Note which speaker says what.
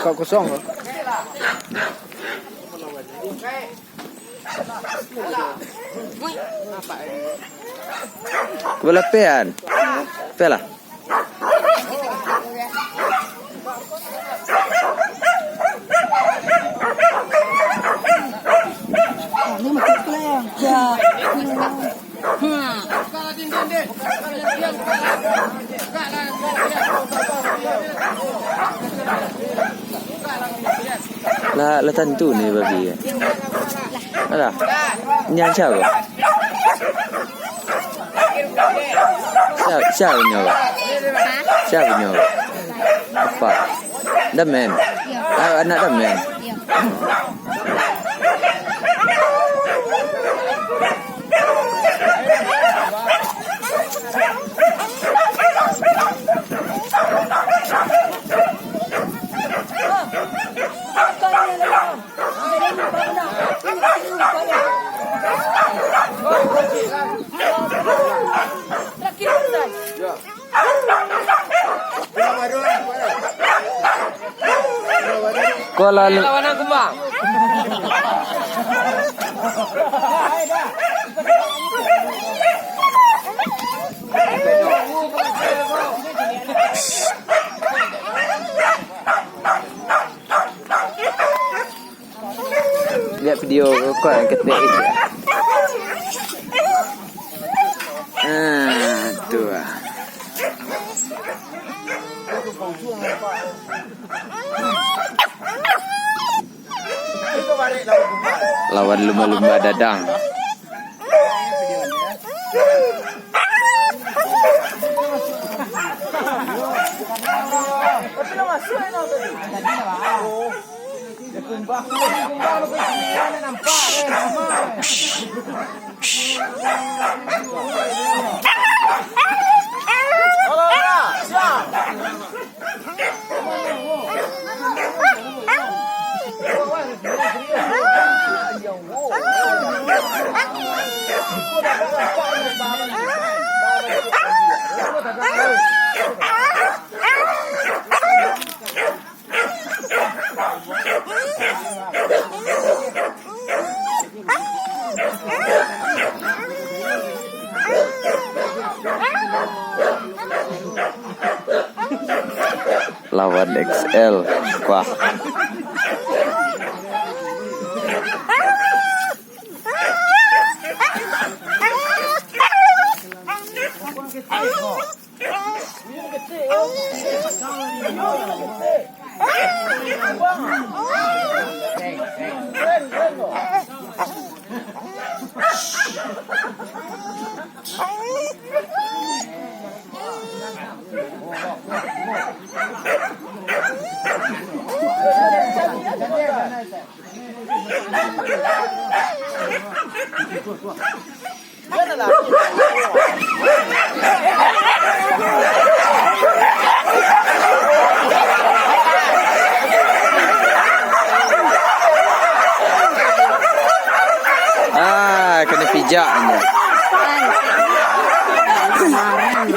Speaker 1: Kau kosong loh. Kebelah pean. Pelah.
Speaker 2: Ini macam keleng. Ya.
Speaker 1: Lah tentu ni babi. Alah. Nyang siapa? Siapa nyawa? Siapa nyawa? Apa? Damen. Anak damen. Kau lalu.
Speaker 3: Lawan aku bang.
Speaker 1: Lihat video kau yang ketik itu. Tu ah. Lawan lumba-lumba dadang. Lawan XL. Wah. Kena pijak ni. Kemarin.